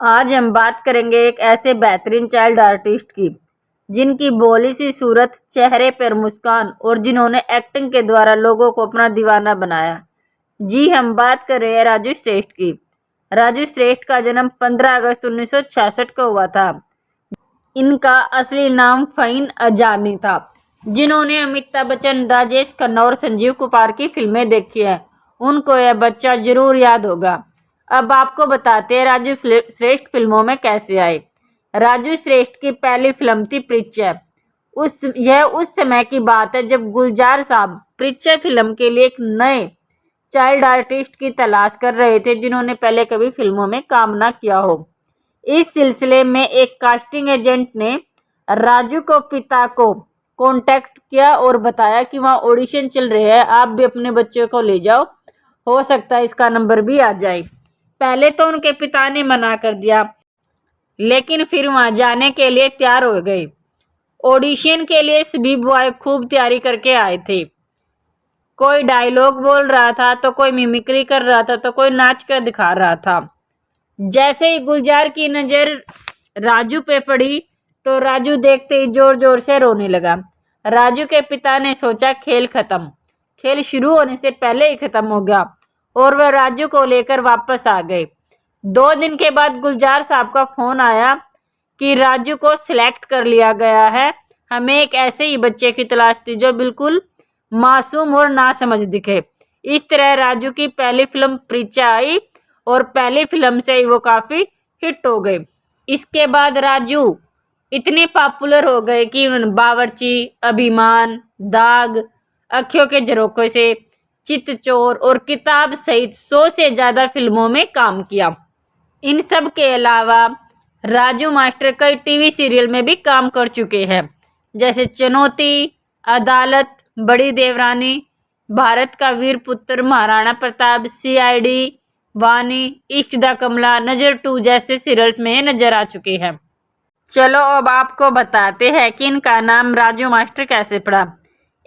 आज हम बात करेंगे एक ऐसे बेहतरीन चाइल्ड आर्टिस्ट की जिनकी भोली सी सूरत, चेहरे पर मुस्कान और जिन्होंने एक्टिंग के द्वारा लोगों को अपना दीवाना बनाया। जी, हम बात कर रहे हैं राजू श्रेष्ठ की। राजू श्रेष्ठ का जन्म 15 अगस्त 1966 को हुआ था। इनका असली नाम फ़हीम अजानी था, जिन्होंने अमिताभ बच्चन, राजेश खन्ना और संजीव कुमार की फिल्में देखी हैं, उनको यह बच्चा जरूर याद होगा। अब आपको बताते हैं राजू श्रेष्ठ फिल्मों में कैसे आए। राजू श्रेष्ठ की पहली फिल्म थी परिचय। यह उस समय की बात है जब गुलजार साहब परिचय फिल्म के लिए एक नए चाइल्ड आर्टिस्ट की तलाश कर रहे थे, जिन्होंने पहले कभी फिल्मों में काम ना किया हो। इस सिलसिले में एक कास्टिंग एजेंट ने राजू को पिता को कांटेक्ट किया और बताया कि वहाँ ऑडिशन चल रहे हैं, आप भी अपने बच्चे को ले जाओ, हो सकता है इसका नंबर भी आ जाए। पहले तो उनके पिता ने मना कर दिया, लेकिन फिर वहां जाने के लिए तैयार हो गए। ऑडिशन के लिए सभी बॉय खूब तैयारी करके आए थे। कोई डायलॉग बोल रहा था, तो कोई मिमिक्री कर रहा था, तो कोई नाच कर दिखा रहा था। जैसे ही गुलजार की नजर राजू पे पड़ी, तो राजू देखते ही जोर जोर से रोने लगा। राजू के पिता ने सोचा खेल खत्म, खेल शुरू होने से पहले ही खत्म हो गया, और वह राजू को लेकर वापस आ गए। 2 दिन के बाद गुलजार साहब का फोन आया कि राजू को सिलेक्ट कर लिया गया है, हमें एक ऐसे ही बच्चे की तलाश थी जो बिल्कुल मासूम और नासमझ दिखे। इस तरह राजू की पहली फिल्म परिचय आई और पहली फिल्म से ही वो काफी हिट हो गए। इसके बाद राजू इतने पॉपुलर हो गए कि उन्होंने बावर्ची, अभिमान, दाग, अखियों के झरोखे से, चितचोर और किताब सहित 100 से ज्यादा फिल्मों में काम किया। इन सब के अलावा राजू मास्टर कई टीवी सीरियल में भी काम कर चुके हैं, जैसे चुनौती, अदालत, बड़ी देवरानी, भारत का वीर पुत्र, महाराणा प्रताप, सीआईडी, वानी, इश्क दा कमला, नजर 2 जैसे सीरियल्स में नजर आ चुके हैं। चलो अब आपको बताते हैं कि इनका नाम राजू मास्टर कैसे पड़ा।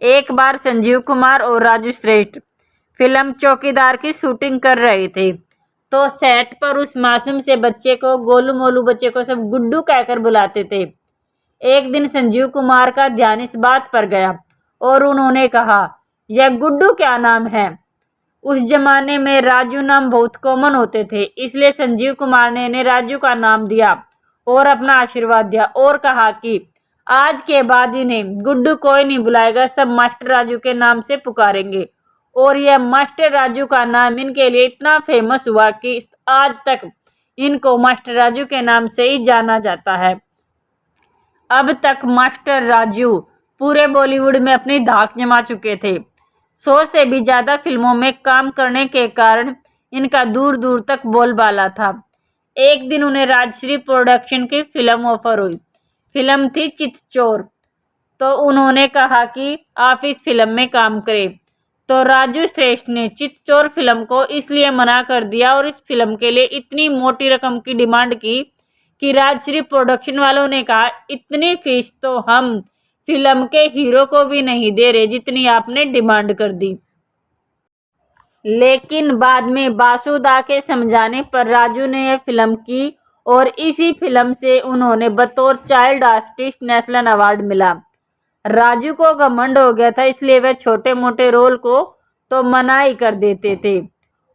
एक बार संजीव कुमार और राजू श्रेष्ठ फिल्म चौकीदार की शूटिंग कर रहे थे, तो सेट पर उस मासूम से बच्चे को, गोलू मोलू बच्चे को सब गुड्डू कहकर बुलाते थे। एक दिन संजीव कुमार का ध्यान इस बात पर गया और उन्होंने कहा, यह गुड्डू क्या नाम है। उस जमाने में राजू नाम बहुत कॉमन होते थे, इसलिए संजीव कुमार ने इन्हें राजू का नाम दिया और अपना आशीर्वाद दिया और कहा कि आज के बाद इन्हें गुड्डू कोई नहीं बुलाएगा, सब मास्टर राजू के नाम से पुकारेंगे। और यह मास्टर राजू का नाम इनके लिए इतना फेमस हुआ कि आज तक इनको मास्टर राजू के नाम से ही जाना जाता है। अब तक मास्टर राजू पूरे बॉलीवुड में अपनी धाक जमा चुके थे। 100 से भी ज्यादा फिल्मों में काम करने के कारण इनका दूर दूर तक बोलबाला था। एक दिन उन्हें राजश्री प्रोडक्शन की फिल्म ऑफर हुई। फिल्म थी चितचोर, तो उन्होंने कहा कि आप इस फिल्म में काम करें। तो राजू श्रेष्ठ ने चितचोर फिल्म को इसलिए मना कर दिया और इस फिल्म के लिए इतनी मोटी रकम की डिमांड की कि राजश्री प्रोडक्शन वालों ने कहा, इतनी फीस तो हम फिल्म के हीरो को भी नहीं दे रहे जितनी आपने डिमांड कर दी। लेकिन बाद में बासुदा के समझाने पर राजू ने यह फिल्म की और इसी फिल्म से उन्होंने बतौर चाइल्ड आर्टिस्ट नेशनल अवार्ड मिला। राजू को घमंड हो गया था, इसलिए वह छोटे मोटे रोल को तो मना ही कर देते थे,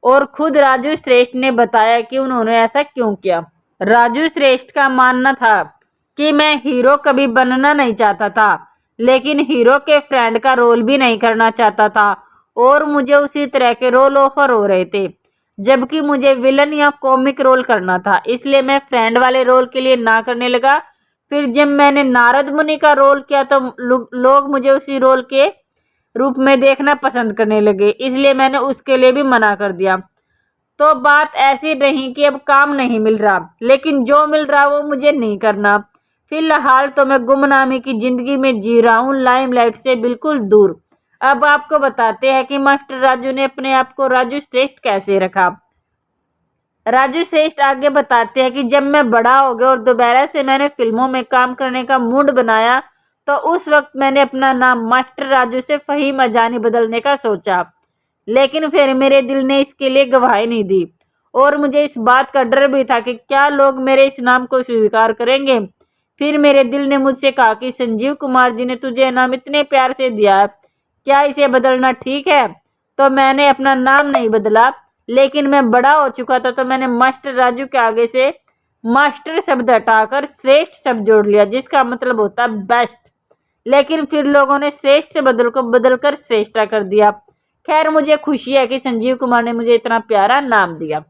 और खुद राजू श्रेष्ठ ने बताया कि उन्होंने ऐसा क्यों किया। राजू श्रेष्ठ का मानना था कि मैं हीरो कभी बनना नहीं चाहता था, लेकिन हीरो के फ्रेंड का रोल भी नहीं करना चाहता था, और मुझे उसी तरह के रोल ऑफर हो रहे थे, जबकि मुझे विलन या कॉमिक रोल करना था, इसलिए मैं फ्रेंड वाले रोल के लिए ना करने लगा। फिर जब मैंने नारद मुनि का रोल किया तो लोग मुझे उसी रोल के रूप में देखना पसंद करने लगे, इसलिए मैंने उसके लिए भी मना कर दिया। तो बात ऐसी रही कि अब काम नहीं मिल रहा, लेकिन जो मिल रहा वो मुझे नहीं करना। फिलहाल तो मैं गुमनामी की जिंदगी में जी रहा हूँ, लाइमलाइट से बिल्कुल दूर। अब आपको बताते हैं कि मास्टर राजू ने अपने आप को राजू श्रेष्ठ कैसे रखा। राजू श्रेष्ठ आगे बताते हैं कि जब मैं बड़ा हो गया और दोबारा से मैंने फिल्मों में काम करने का मूड बनाया, तो उस वक्त मैंने अपना नाम मास्टर राजू से फ़हीम अजानी बदलने का सोचा, लेकिन फिर मेरे दिल ने इसके लिए गवाही नहीं दी और मुझे इस बात का डर भी था कि क्या लोग मेरे इस नाम को स्वीकार करेंगे। फिर मेरे दिल ने मुझसे कहा कि संजीव कुमार जी ने तुझे नाम इतने प्यार से दिया है, क्या इसे बदलना ठीक है? तो मैंने अपना नाम नहीं बदला, लेकिन मैं बड़ा हो चुका था तो मैंने मास्टर राजू के आगे से मास्टर शब्द हटाकर श्रेष्ठ शब्द जोड़ लिया, जिसका मतलब होता है बेस्ट। लेकिन फिर लोगों ने श्रेष्ठ से बदलकर श्रेष्ठा कर दिया। खैर, मुझे खुशी है कि संजीव कुमार ने मुझे इतना प्यारा नाम दिया।